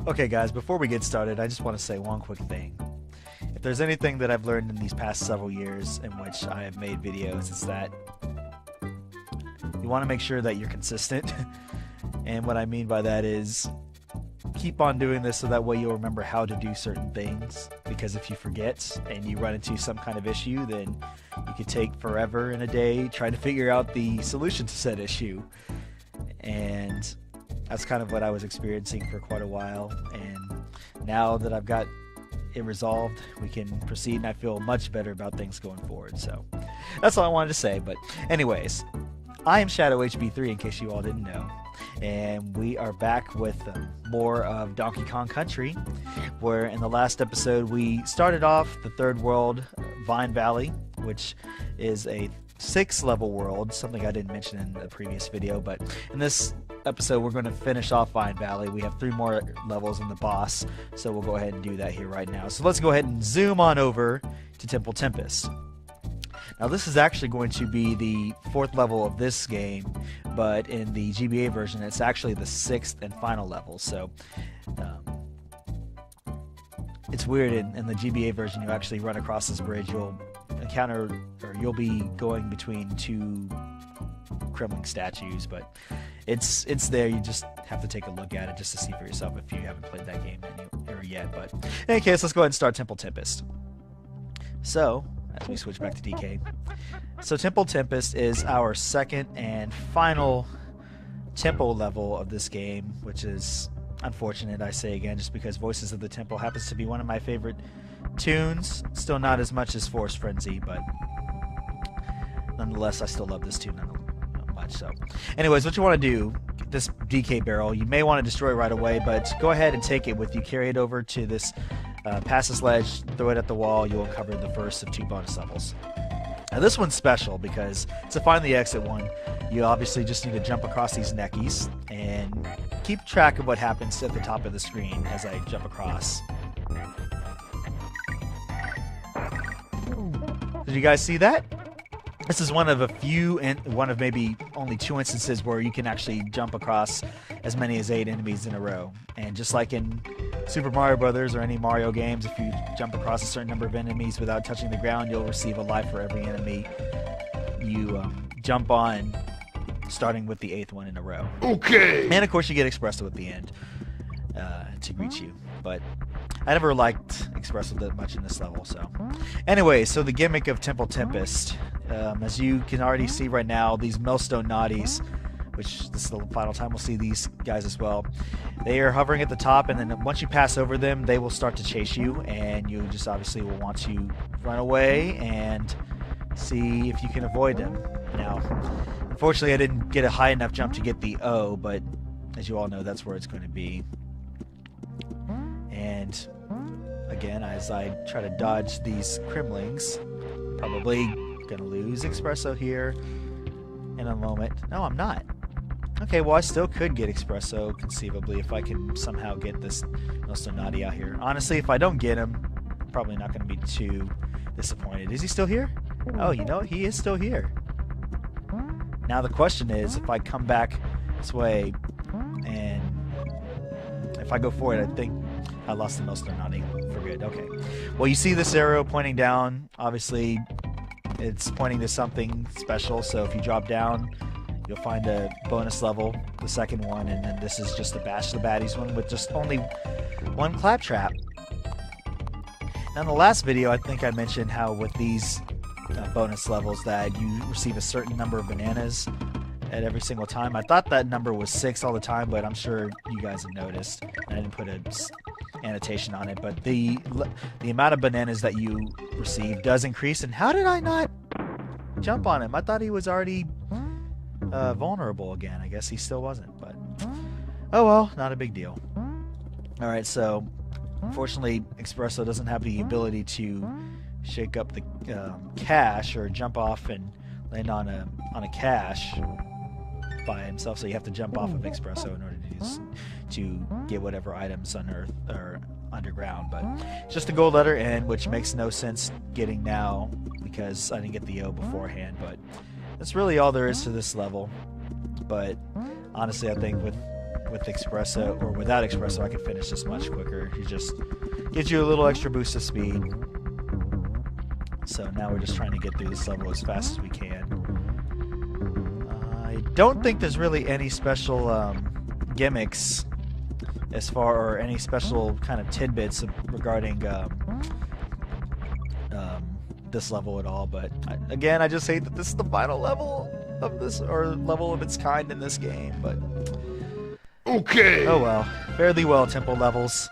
Okay guys, before we get started, I just want to say one quick thing. If there's anything that I've learned in these past several years in which I have made videos, it's that you want to make sure that you're consistent. And what I mean by that is keep on doing this so that way you'll remember how to do certain things, because if you forget and you run into some kind of issue, then you could take forever in a day trying to figure out the solution to said issue. And that's kind of what I was experiencing for quite a while, and now that I've got it resolved, we can proceed, and I feel much better about things going forward. So that's all I wanted to say. But anyways, I am Shadow HB3 in case you all didn't know, and we are back with more of Donkey Kong Country, where in the last episode we started off the third world, Vine Valley, which is a 6-level world, something I didn't mention in the previous video. But in this episode we're going to finish off Vine Valley. We have 3 more levels in the boss, so we'll go ahead and do that here right now. So let's go ahead and zoom on over to Temple Tempest. Now this is actually going to be the 4th level of this game, but in the GBA version it's actually the 6th and final level. So it's weird, in the GBA version you actually run across this bridge, you'll encounter, or you'll be going between 2 Kremling statues, but it's there. You just have to take a look at it just to see for yourself if you haven't played that game yet. But in any case, let's go ahead and start Temple Tempest. So as we switch back to DK, so Temple Tempest is our 2nd and final temple level of this game, which is unfortunate, I say again, just because Voices of the Temple happens to be one of my favorite tunes. Still not as much as Force Frenzy, but nonetheless I still love this tune much. So anyways, what you want to do, this DK barrel, you may want to destroy it right away, but go ahead and take it with you, carry it over to this past this ledge, throw it at the wall, you'll uncover the first of 2 bonus levels. Now this one's special because to find the exit one, you obviously just need to jump across these neckies and keep track of what happens at the top of the screen as I jump across. Did you guys see that? This is one of a few, and one of maybe only 2 instances where you can actually jump across as many as 8 enemies in a row. And just like in Super Mario Brothers or any Mario games, if you jump across a certain number of enemies without touching the ground, you'll receive a life for every enemy you jump on, starting with the 8th one in a row. Okay. And of course you get Espresso at the end to greet you. But I never liked Espresso that much in this level. So anyway, so the gimmick of Temple Tempest, as you can already see right now, these Millstone Naughties, which this is the final time we'll see these guys as well, they are hovering at the top, and then once you pass over them they will start to chase you, and you just obviously will want to run away and see if you can avoid them. Now unfortunately I didn't get a high enough jump to get the O, but as you all know that's where it's going to be. And again, as I try to dodge these Kremlings, probably gonna lose Espresso here in a moment. No, I'm not. Okay, well I still could get Espresso conceivably if I can somehow get this Nostonati out here. Honestly, if I don't get him, I'm probably not gonna be too disappointed. Is he still here? Oh, you know what? He is still here. Now the question is, if I come back this way and if I go for it, I think I lost the Nostonati for good. Okay. Well, you see this arrow pointing down. Obviously, it's pointing to something special. So if you drop down, you'll find a bonus level, the 2nd one, and then this is just the Bash the Baddies one with just only 1 claptrap. Now in the last video, I think I mentioned how with these bonus levels that you receive a certain number of bananas at every single time. I thought that number was 6 all the time, but I'm sure you guys have noticed. I didn't put an annotation on it, but the amount of bananas that you receive does increase. And how did I not jump on him? I thought he was already vulnerable again. I guess he still wasn't, but oh well, not a big deal. Alright, so unfortunately Espresso doesn't have the ability to shake up the cache or jump off and land on a cache by himself, so you have to jump off of Espresso in order to get whatever items unearthed or underground. But it's just a gold letter N, which makes no sense getting now because I didn't get the O beforehand, but that's really all there is to this level. But honestly, I think with with espresso, or without espresso, I can finish this much quicker. It just gives you a little extra boost of speed. So now we're just trying to get through this level as fast as we can. I don't think there's really any special gimmicks as far, or any special kind of tidbits regarding this level at all. But again, I just hate that this is the final level of this, or level of its kind in this game. But okay. Oh well, fairly well temple levels.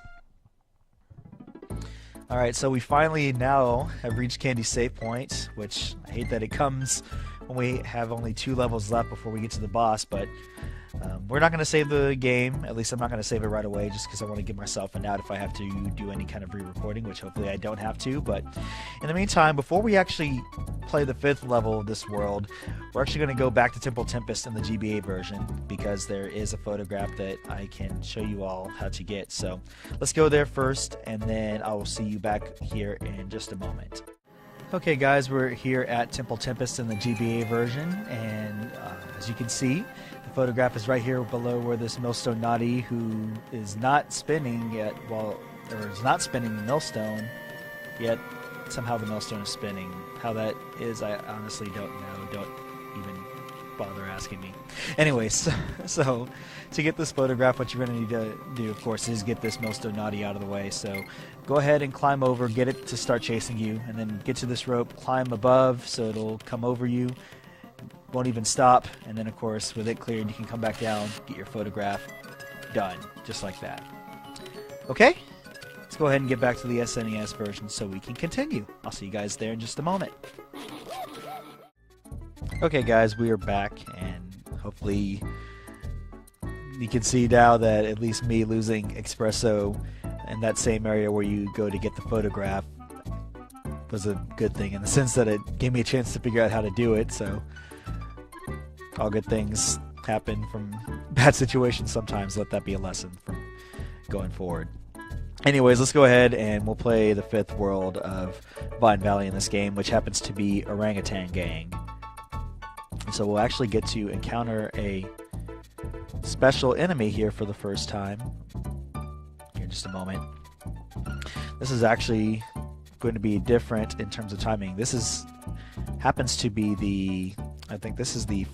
Alright, so we finally now have reached Candy's save point, which I hate that it comes when we have only 2 levels left before we get to the boss, but we're not going to save the game. At least I'm not going to save it right away, just because I want to give myself an out if I have to do any kind of re-recording, which hopefully I don't have to. But in the meantime, before we actually play the 5th level of this world, we're actually going to go back to Temple Tempest in the GBA version, because there is a photograph that I can show you all how to get. So let's go there first, and then I will see you back here in just a moment. Okay guys, we're here at Temple Tempest in the GBA version, and as you can see, the photograph is right here below where this millstone naughty, who is not spinning yet, or is not spinning the millstone, yet somehow the millstone is spinning. How that is, I honestly don't know. Don't even bother asking me. Anyways, so to get this photograph, what you're going to need to do, of course, is get this millstone naughty out of the way. So go ahead and climb over, get it to start chasing you, and then get to this rope, climb above so it'll come over you, won't even stop, and then of course with it cleared you can come back down, get your photograph done, just like that. Okay? Let's go ahead and get back to the SNES version so we can continue. I'll see you guys there in just a moment. Okay guys, we are back, and hopefully you can see now that at least me losing espresso in that same area where you go to get the photograph was a good thing, in the sense that it gave me a chance to figure out how to do it. So all good things happen from bad situations sometimes. Let that be a lesson from going forward. Anyways, let's go ahead and we'll play the 5th world of Vine Valley in this game, which happens to be Orangutan Gang. So we'll actually get to encounter a special enemy here for the first time. Here in just a moment. This is actually going to be different in terms of timing. This happens to be the, I think this is the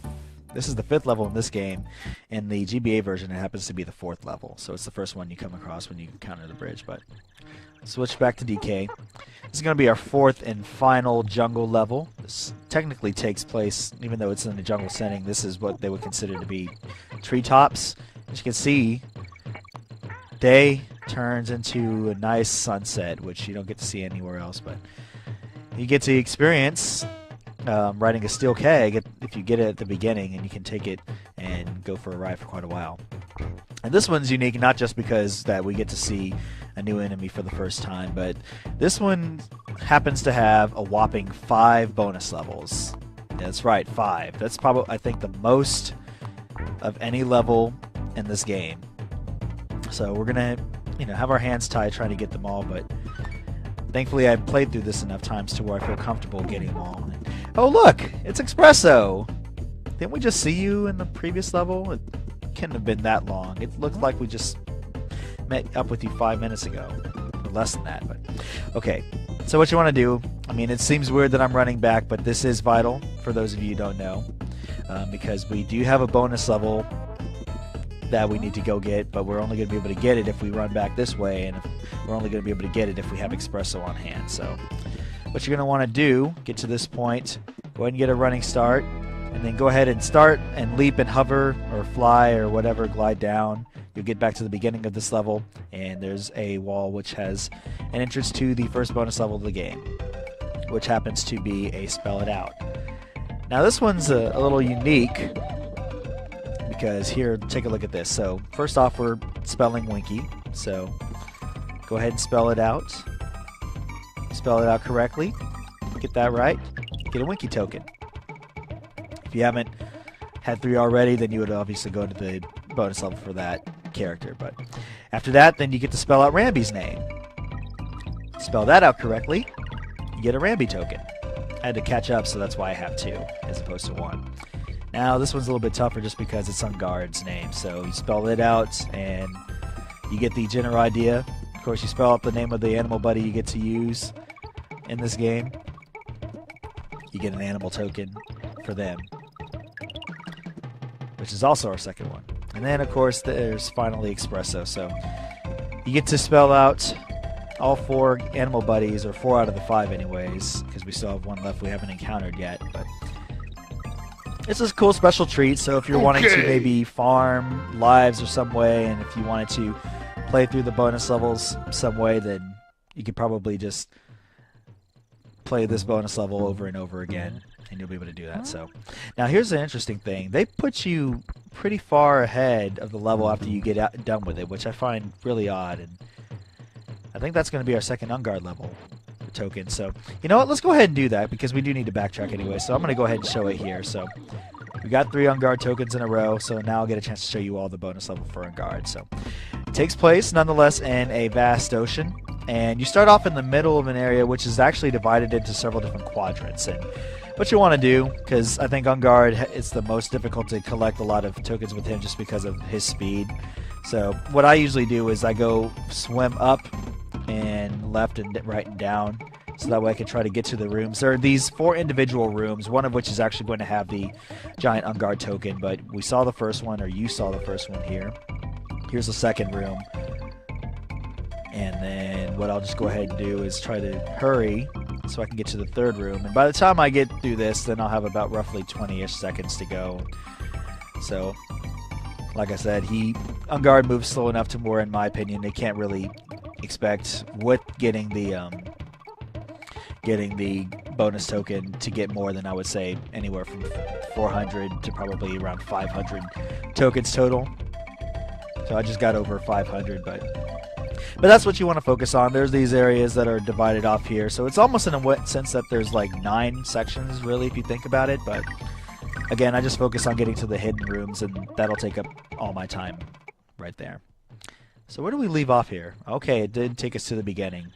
5th level in this game. In the GBA version, it happens to be the 4th level. So it's the first one you come across when you encounter the bridge. But switch back to DK. This is going to be our 4th and final jungle level. This technically takes place, even though it's in the jungle setting, this is what they would consider to be treetops. As you can see, day turns into a nice sunset, which you don't get to see anywhere else, but you get to experience riding a steel keg if you get it at the beginning, and you can take it and go for a ride for quite a while. And this one's unique not just because that we get to see a new enemy for the first time, but this one happens to have a whopping 5 bonus levels. That's right, 5. That's probably, I think, the most of any level in this game. So we're gonna, have our hands tied trying to get them all, but thankfully I played through this enough times to where I feel comfortable getting them all. And, oh look, it's Espresso! Didn't we just see you in the previous level? It couldn't have been that long. It looked like we just met up with you 5 minutes ago. Or less than that, but okay. So what you want to do, it seems weird that I'm running back, but this is vital for those of you who don't know, because we do have a bonus level that we need to go get, but we're only going to be able to get it if we run back this way, and we're only going to be able to get it if we have Espresso on hand. So what you're going to want to do, get to this point, go ahead and get a running start, and then go ahead and start and leap and hover or fly or whatever, glide down. You'll get back to the beginning of this level, and there's a wall which has an entrance to the first bonus level of the game, which happens to be a Spell It Out. Now this one's a little unique, because here, take a look at this. So first off, we're spelling Winky, so go ahead and spell it out. Spell it out correctly, get that right, get a Winky token. If you haven't had 3 already, then you would obviously go to the bonus level for that character. But after that, then you get to spell out Ramby's name. Spell that out correctly, you get a Ramby token. I had to catch up, so that's why I have 2 as opposed to 1. Now this one's a little bit tougher just because it's Unguard's name. So you spell it out and you get the general idea. Of course, you spell out the name of the animal buddy you get to use in this game. You get an animal token for them, which is also our second one. And then, of course, there's finally Espresso. So you get to spell out all 4 animal buddies, or 4 out of the 5 anyways, because we still have one left we haven't encountered yet. But it's a cool special treat. So if you're wanting to maybe farm lives or some way, and if you wanted to play through the bonus levels some way, then you could probably just play this bonus level over and over again, and you'll be able to do that. So now here's an interesting thing. They put you pretty far ahead of the level after you get done with it, which I find really odd. And I think that's going to be our second Unguard level token. So you know what? Let's go ahead and do that because we do need to backtrack anyway. So I'm going to go ahead and show it here. So we got 3 Unguard tokens in a row. So now I'll get a chance to show you all the bonus level for Unguard. So it takes place nonetheless in a vast ocean. And you start off in the middle of an area which is actually divided into several different quadrants. And what you want to do, because I think Unguard, it's the most difficult to collect a lot of tokens with him just because of his speed. So what I usually do is I go swim up and left and right and down, so that way I can try to get to the rooms. There are these 4 individual rooms, one of which is actually going to have the giant Unguard token, but we saw the first one, or you saw the first one here. Here's the second room. And then what I'll just go ahead and do is try to hurry so I can get to the third room. And by the time I get through this, then I'll have about roughly 20-ish seconds to go. So, like I said, Unguard moves slow enough to where, in my opinion, they can't really expect with getting the bonus token to get more than, I would say, anywhere from 400 to probably around 500 tokens total. So I just got over 500, but that's what you want to focus on. There's these areas that are divided off here. So it's almost in a sense that there's like 9 sections, really, if you think about it. But again, I just focus on getting to the hidden rooms, and that'll take up all my time right there. So where do we leave off here? Okay, it did take us to the beginning.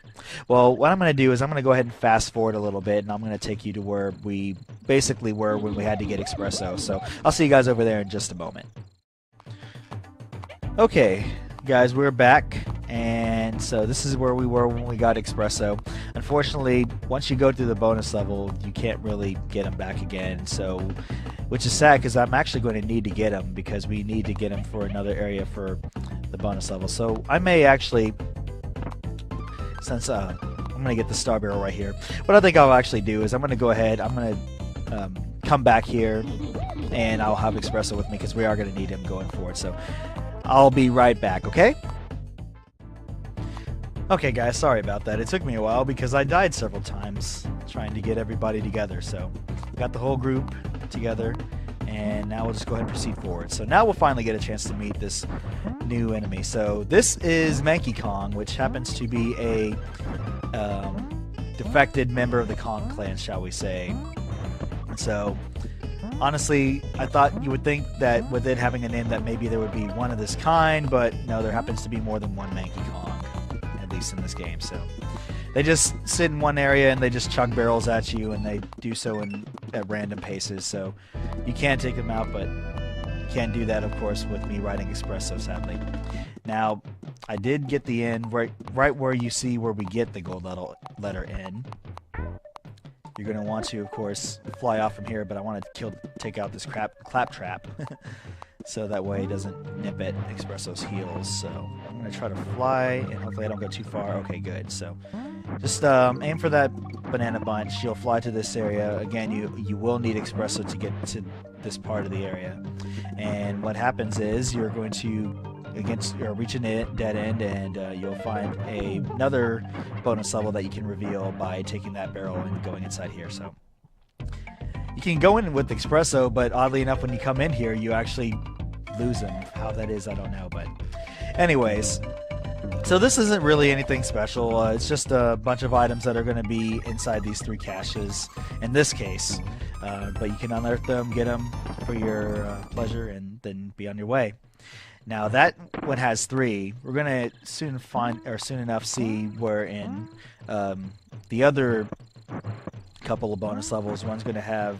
Well, what I'm going to do is I'm going to go ahead and fast forward a little bit, and I'm going to take you to where we basically were when we had to get Espresso. So I'll see you guys over there in just a moment. Okay, guys, we're back. And so this is where we were when we got Espresso. Unfortunately, once you go through the bonus level, you can't really get them back again. So, which is sad because I'm actually going to need to get them because we need to get them for another area for the bonus level. So I may actually, since I'm going to get the star barrel right here, what I think I'll actually do is I'm going to go ahead, I'm going to come back here, and I'll have Espresso with me because we are going to need him going forward. So I'll be right back, okay? Okay guys, sorry about that. It took me a while because I died several times trying to get everybody together. So got the whole group together, and now we'll just go ahead and proceed forward. So now we'll finally get a chance to meet this new enemy. So this is Manky Kong, which happens to be a defected member of the Kong clan, shall we say. So honestly, I thought you would think that with it having a name that maybe there would be one of this kind, but no, there happens to be more than one Manky Kong. In this game. So they just sit in one area and they just chuck barrels at you, and they do so at random paces. So you can take them out, but you can't do that, of course, with me riding Espresso, sadly. Now, I did get the end right where you see where we get the gold letter N. You're going to want to, of course, fly off from here, but I want to take out this claptrap. So that way it doesn't nip at Espresso's heels. So I'm going to try to fly, and hopefully I don't go too far. Okay, good. So just aim for that banana bunch. You'll fly to this area. Again, you will need Espresso to get to this part of the area. And what happens is you're going to reach a dead end, and you'll find another bonus level that you can reveal by taking that barrel and going inside here. So you can go in with Espresso, but oddly enough, when you come in here, you actually lose him. How that is, I don't know. But anyways, so this isn't really anything special. It's just a bunch of items that are going to be inside these 3 caches in this case. But you can unearth them, get them for your pleasure, and then be on your way. Now that one has 3. We're going to soon enough see where in the other couple of bonus levels, one's going to have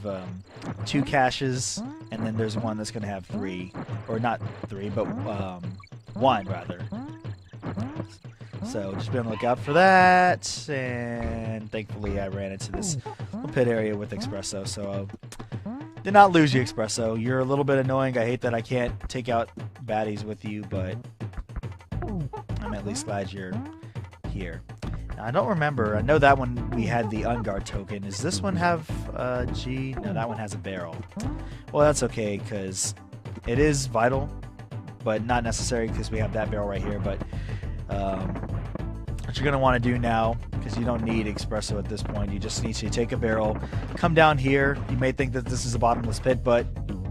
2 caches and then there's one that's going to have 3, or not 3, but 1 rather. So just be on the lookout for that, and thankfully I ran into this little pit area with Espresso, so did not lose you, Espresso. You're a little bit annoying. I hate that I can't take out baddies with you, but I'm at least glad you're here. Now, I don't remember. I know that one we had the Unguard token. Does this one have G? No, that one has a barrel. Well, that's okay, because it is vital, but not necessary because we have that barrel right here. But what you're going to want to do now, because you don't need Espresso at this point, you just need to take a barrel, come down here. You may think that this is a bottomless pit, but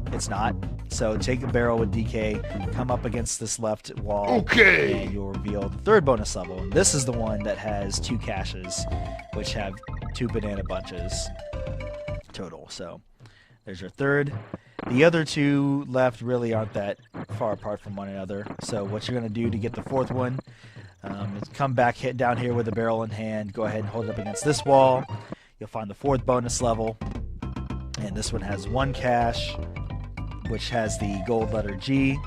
it's not. So take a barrel with DK, come up against this left wall, and you'll reveal the 3rd bonus level. And this is the one that has 2 caches, which have 2 banana bunches total. So there's your 3rd. The other 2 left really aren't that far apart from one another. So what you're going to do to get the 4th one is come back, hit down here with a barrel in hand, go ahead and hold it up against this wall. You'll find the 4th bonus level, and this one has 1 cache, which has the gold letter G.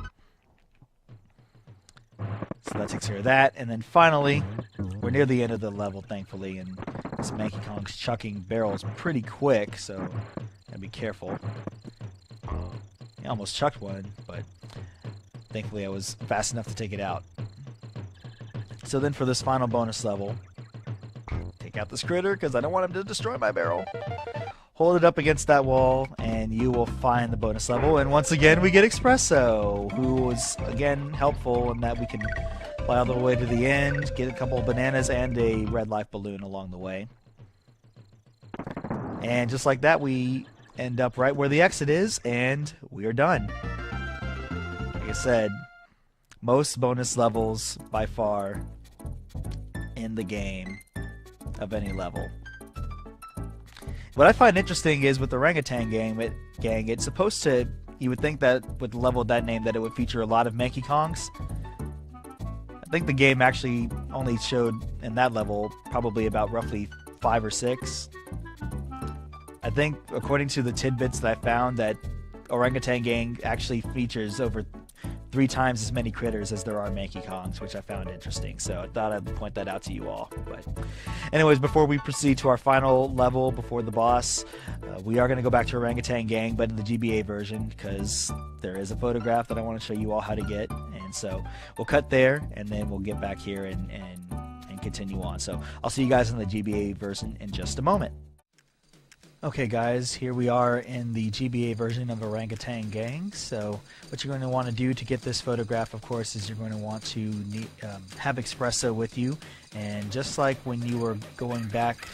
So that takes care of that. And then finally, we're near the end of the level, thankfully, and this Manky Kong's chucking barrels pretty quick, so gotta be careful. I almost chucked one, but thankfully I was fast enough to take it out. So then for this final bonus level, take out this critter because I don't want him to destroy my barrel. Hold it up against that wall, and you will find the bonus level. And once again, we get Espresso, who is, again, helpful in that we can fly all the way to the end, get a couple of bananas and a red life balloon along the way. And just like that, we end up right where the exit is, and we are done. Like I said, most bonus levels by far in the game of any level. What I find interesting is with the Orangutan Gang, it's supposed to, you would think that with a level of that name that it would feature a lot of Manky Kongs. I think the game actually only showed in that level probably about roughly 5 or 6. I think according to the tidbits that I found that Orangutan Gang actually features over 3 times as many critters as there are Manky Kongs, which I found interesting. So I thought I'd point that out to you all. But anyways, before we proceed to our final level before the boss, we are going to go back to Orangutan Gang, but in the GBA version, because there is a photograph that I want to show you all how to get. And so we'll cut there, and then we'll get back here and continue on. So I'll see you guys in the GBA version in just a moment. Okay guys, here we are in the GBA version of Orangutan Gang. So what you're going to want to do to get this photograph, of course, is you're going to want to have Espresso with you. And just like when you were going back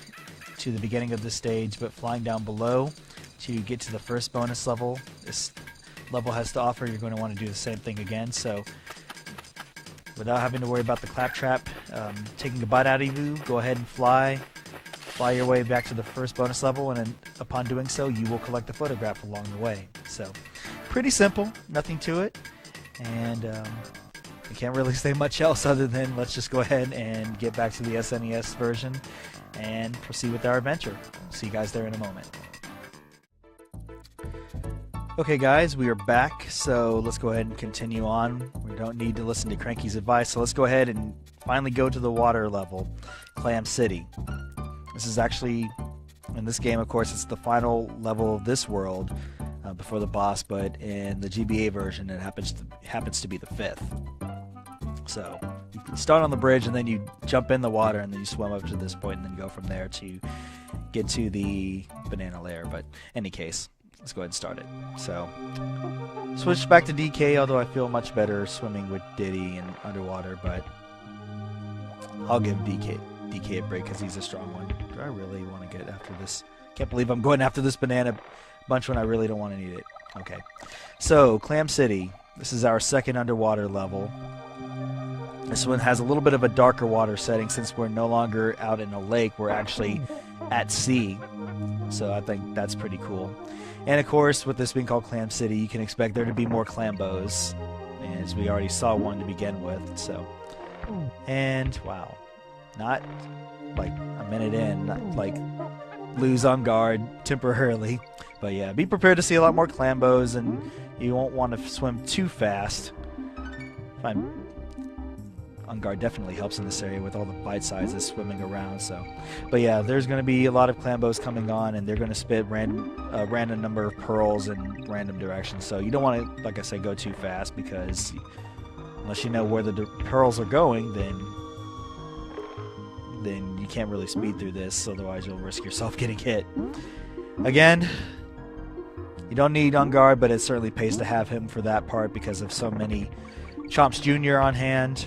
to the beginning of the stage but flying down below to get to the first bonus level this level has to offer, you're going to want to do the same thing again. So without having to worry about the claptrap taking a bite out of you, go ahead and fly your way back to the first bonus level, and then upon doing so, you will collect the photograph along the way. So, pretty simple, nothing to it, and I can't really say much else other than let's just go ahead and get back to the SNES version and proceed with our adventure. See you guys there in a moment. Okay guys, we are back, so let's go ahead and continue on. We don't need to listen to Cranky's advice, so let's go ahead and finally go to the water level, Clam City. This is actually, in this game, of course, it's the final level of this world before the boss, but in the GBA version, it happens to be the 5th. So you start on the bridge, and then you jump in the water, and then you swim up to this point, and then go from there to get to the banana lair. But in any case, let's go ahead and start it. So switch back to DK, although I feel much better swimming with Diddy and underwater, but I'll give DK a break because he's a strong one. Do I really want to get after this? Can't believe I'm going after this banana bunch when I really don't want to need it. Okay. So, Clam City. This is our second underwater level. This one has a little bit of a darker water setting since we're no longer out in a lake. We're actually at sea. So I think that's pretty cool. And of course, with this being called Clam City, you can expect there to be more Clambos, as we already saw one to begin with. So, and wow. Not like a minute in, not like lose on guard temporarily. But yeah, be prepared to see a lot more Clambos, and you won't want to swim too fast. On guard definitely helps in this area with all the bite sizes swimming around. So, but yeah, there's going to be a lot of Clambos coming on, and they're going to spit random number of pearls in random directions. So you don't want to, like I said, go too fast, because unless you know where the pearls are going, then you can't really speed through this. Otherwise, you'll risk yourself getting hit. Again, you don't need on guard, but it certainly pays to have him for that part because of so many Chomps Jr. on hand.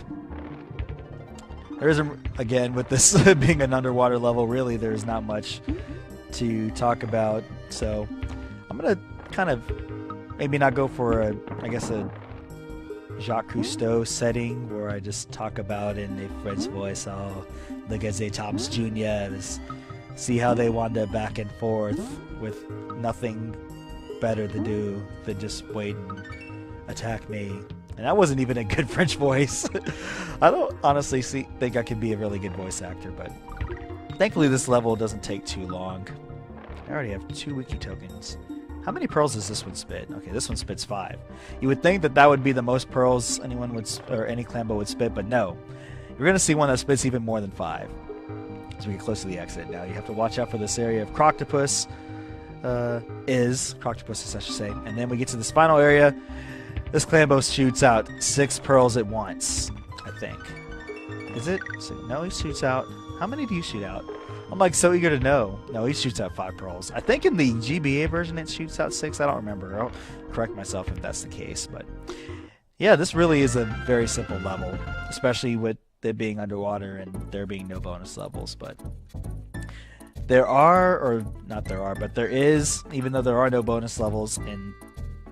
There isn't, again, with this being an underwater level, really there's not much to talk about. So I'm going to kind of maybe not go for a Jacques Cousteau setting where I just talk about in a French voice, oh, look at the Chomps Jr. See how they wander back and forth with nothing better to do than just wait and attack me. And that wasn't even a good French voice. I don't honestly think I could be a really good voice actor, but thankfully this level doesn't take too long. I already have 2 wiki tokens. How many pearls does this one spit? Okay, this one spits 5. You would think that would be the most pearls anyone would, or any Clambo would spit, but no. You're going to see one that spits even more than 5. As we get close to the exit now, you have to watch out for this area of Croctopus, Croctopus, I should say. And then we get to this final area. This Clambo shoots out 6 pearls at once, I think. Is it? No, he shoots out... How many do you shoot out? I'm like so eager to know. No, he shoots out 5 pearls. I think in the GBA version it shoots out 6. I don't remember. I'll correct myself if that's the case. But yeah, this really is a very simple level, especially with it being underwater and there being no bonus levels. But there are, or not there are, but there is, even though there are no bonus levels in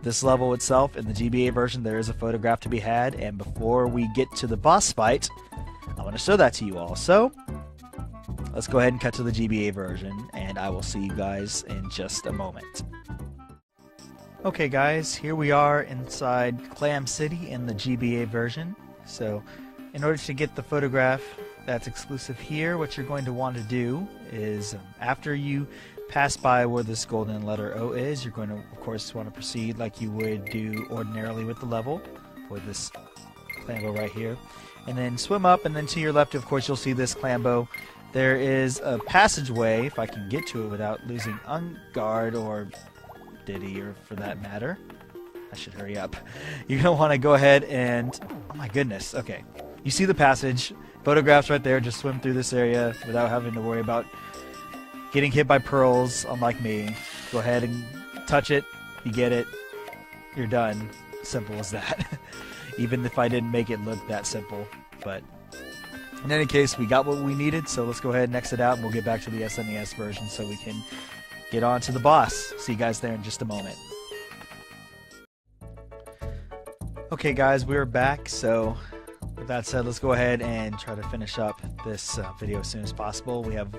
this level itself, in the GBA version, there is a photograph to be had. And before we get to the boss fight, I want to show that to you all. So let's go ahead and cut to the GBA version, and I will see you guys in just a moment. Okay guys, here we are inside Clam City in the GBA version. So in order to get the photograph that's exclusive here, what you're going to want to do is after you pass by where this golden letter O is, you're going to of course want to proceed like you would do ordinarily with the level for this Clambo right here, and then swim up, and then to your left of course you'll see this Clambo. There is a passageway, if I can get to it without losing Unguard or Diddy, or for that matter. I should hurry up. You're going to want to go ahead and... Oh my goodness, okay. You see the passage, photographs right there, just swim through this area without having to worry about getting hit by pearls, unlike me. Go ahead and touch it, you get it, you're done. Simple as that. Even if I didn't make it look that simple, but... In any case, we got what we needed, so let's go ahead and exit out, and we'll get back to the SNES version so we can get on to the boss. See you guys there in just a moment. Okay guys, we're back, so with that said, let's go ahead and try to finish up this video as soon as possible. We have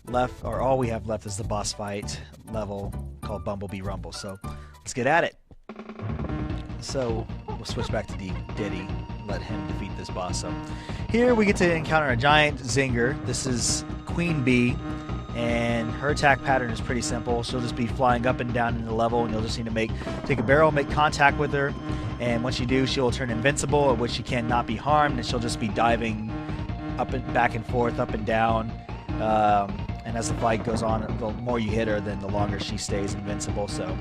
left, or all we have left is the boss fight level called Bumblebee Rumble, so let's get at it. So we'll switch back to Diddy, let him defeat this boss. So here we get to encounter a giant Zinger. This is Queen Bee, and her attack pattern is pretty simple. She'll just be flying up and down in the level, and you'll just need to take a barrel, make contact with her, and once you do, she'll turn invincible, at which she cannot be harmed, and she'll just be diving up and back and forth, up and down. And as the fight goes on, the more you hit her, then the longer she stays invincible. So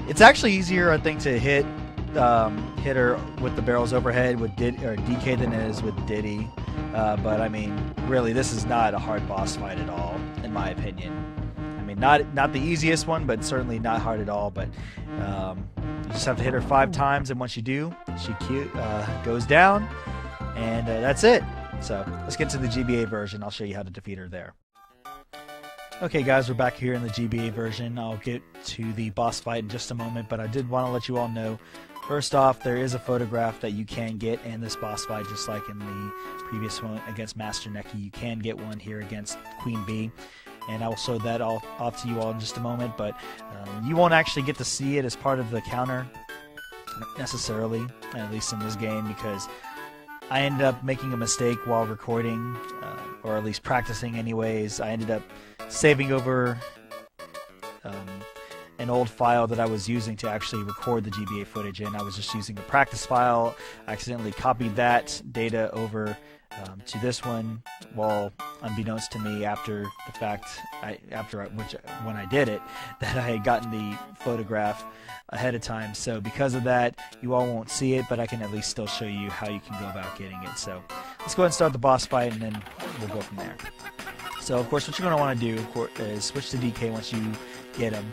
it's actually easier, I think, to hit her with the barrels overhead with DK than it is with Diddy, but I mean, really, this is not a hard boss fight at all, in my opinion. I mean, not the easiest one, but certainly not hard at all. But you just have to hit her 5 times, and once you do, she goes down, and that's it. So let's get to the GBA version. I'll show you how to defeat her there. Okay guys, we're back here in the GBA version. I'll get to the boss fight in just a moment, but I did want to let you all know, first off, there is a photograph that you can get in this boss fight, just like in the previous one against Master Neki. You can get one here against Queen Bee, and I will show that all off to you all in just a moment, but you won't actually get to see it as part of the counter, necessarily, at least in this game, because I ended up making a mistake while recording, or at least practicing anyways. I ended up saving over an old file that I was using to actually record the GBA footage in. I was just using a practice file. I accidentally copied that data over to this one, well, unbeknownst to me after the fact, when I did it, that I had gotten the photograph ahead of time. So because of that, you all won't see it, but I can at least still show you how you can go about getting it. So let's go ahead and start the boss fight, and then we'll go from there. So of course, what you're going to want to do is switch to DK once you get him.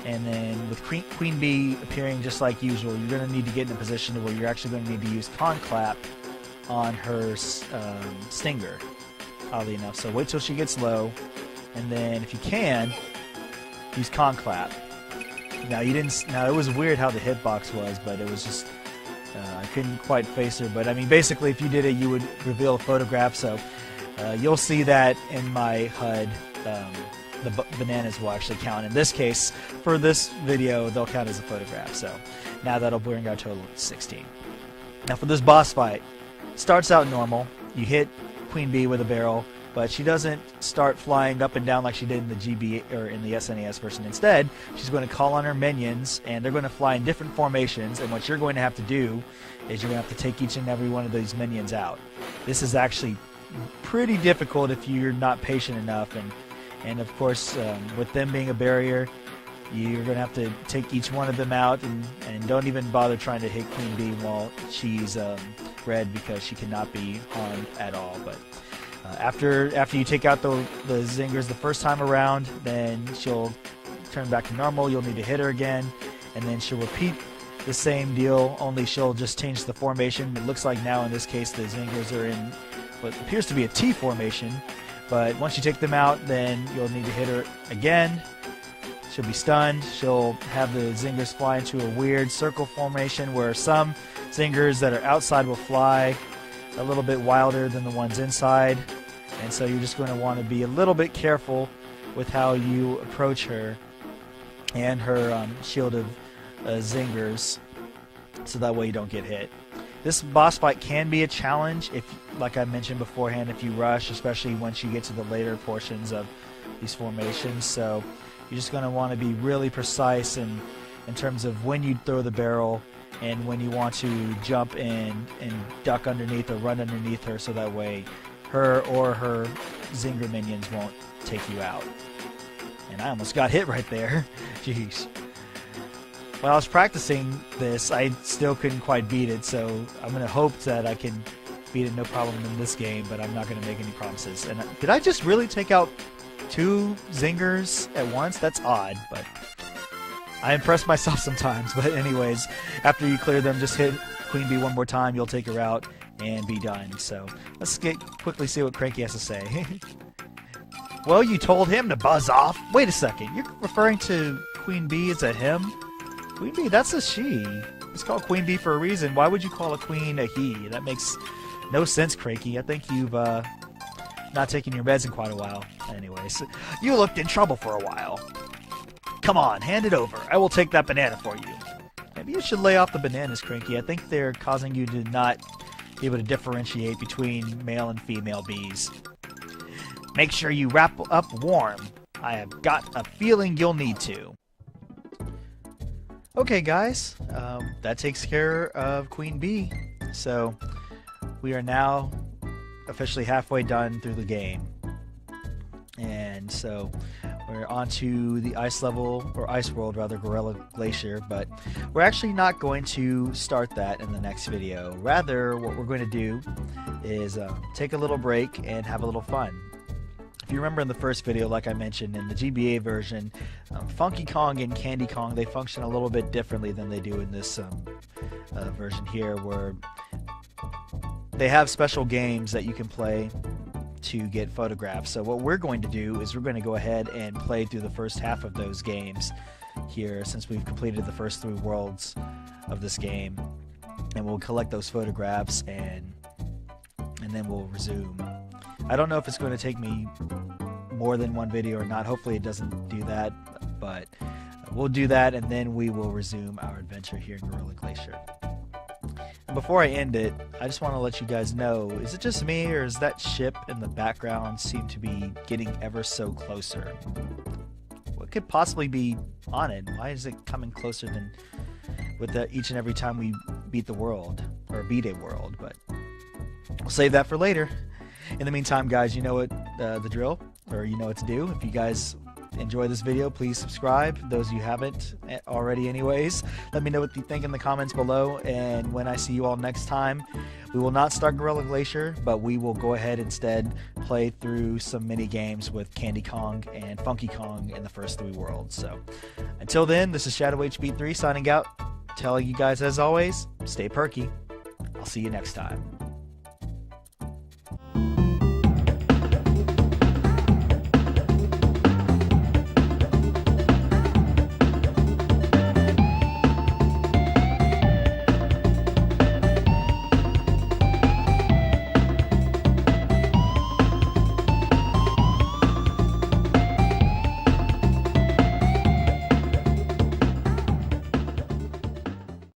And then with Queen Bee appearing just like usual, you're going to need to get in a position where you're actually going to need to use Con Clap on her Stinger, oddly enough. So wait till she gets low, and then if you can, use Con Clap. Now it was weird how the hitbox was, but it was just I couldn't quite face her. But I mean, basically, if you did it, you would reveal a photograph. So you'll see that in my HUD. The bananas will actually count. In this case, for this video, they'll count as a photograph. So now that'll bring our total to 16. Now for this boss fight, starts out normal. You hit Queen Bee with a barrel, but she doesn't start flying up and down like she did in the GBA or in the SNES version. Instead, she's going to call on her minions, and they're going to fly in different formations. And what you're going to have to do is you're going to have to take each and every one of these minions out. This is actually pretty difficult if you're not patient enough, and of course, with them being a barrier, you're going to have to take each one of them out, and don't even bother trying to hit Queen Bee while she's red, because she cannot be harmed at all. But after you take out the zingers the first time around, then she'll turn back to normal. You'll need to hit her again, and then she'll repeat the same deal, only she'll just change the formation. It looks like now in this case the zingers are in what appears to be a T formation. But once you take them out, then you'll need to hit her again. She'll be stunned. She'll have the zingers fly into a weird circle formation where some zingers that are outside will fly a little bit wilder than the ones inside. And so you're just going to want to be a little bit careful with how you approach her and her shield of zingers, so that way you don't get hit. This boss fight can be a challenge if, like I mentioned beforehand, if you rush, especially once you get to the later portions of these formations. So you're just going to want to be really precise in terms of when you throw the barrel and when you want to jump in and duck underneath or run underneath her, so that way her or her zinger minions won't take you out. And I almost got hit right there. Jeez. When I was practicing this, I still couldn't quite beat it, so I'm going to hope that I can beat it no problem in this game, but I'm not going to make any promises. And did I just really take out 2 zingers at once? That's odd, but I impress myself sometimes. But anyways, after you clear them, just hit Queen Bee one more time, you'll take her out and be done. So let's quickly see what Cranky has to say. Well, you told him to buzz off. Wait a second, you're referring to Queen Bee as a him? Queen Bee, that's a she. It's called Queen Bee for a reason. Why would you call a queen a he? That makes no sense, Cranky. I think you've not taken your meds in quite a while. Anyways, you looked in trouble for a while. Come on, hand it over. I will take that banana for you. Maybe you should lay off the bananas, Cranky. I think they're causing you to not be able to differentiate between male and female bees. Make sure you wrap up warm. I have got a feeling you'll need to. Okay, guys, that takes care of Queen Bee. So we are now officially halfway done through the game. And so we're on to the ice level, or ice world rather, Gorilla Glacier, but we're actually not going to start that in the next video. Rather, what we're going to do is take a little break and have a little fun. If you remember in the first video, like I mentioned, in the GBA version, Funky Kong and Candy Kong, they function a little bit differently than they do in this version here, where they have special games that you can play to get photographs. So what we're going to do is we're going to go ahead and play through the first half of those games here, since we've completed the first 3 worlds of this game, and we'll collect those photographs and then we'll resume. I don't know if it's going to take me more than one video or not. Hopefully it doesn't do that, but we'll do that, and then we will resume our adventure here in Gorilla Glacier. Before I end it, I just want to let you guys know, is it just me, or is that ship in the background seem to be getting ever so closer? What could possibly be on it? Why is it coming closer than with each and every time we beat the world, or beat a world? But we'll save that for later. In the meantime, guys, you know what the drill, or you know what to do. If you guys enjoy this video, please subscribe. Those of you who haven't already anyways, let me know what you think in the comments below. And when I see you all next time, we will not start Gorilla Glacier, but we will go ahead instead play through some mini games with Candy Kong and Funky Kong in the first 3 worlds. So until then, this is Shadow HB3 signing out, telling you guys, as always, stay perky. I'll see you next time.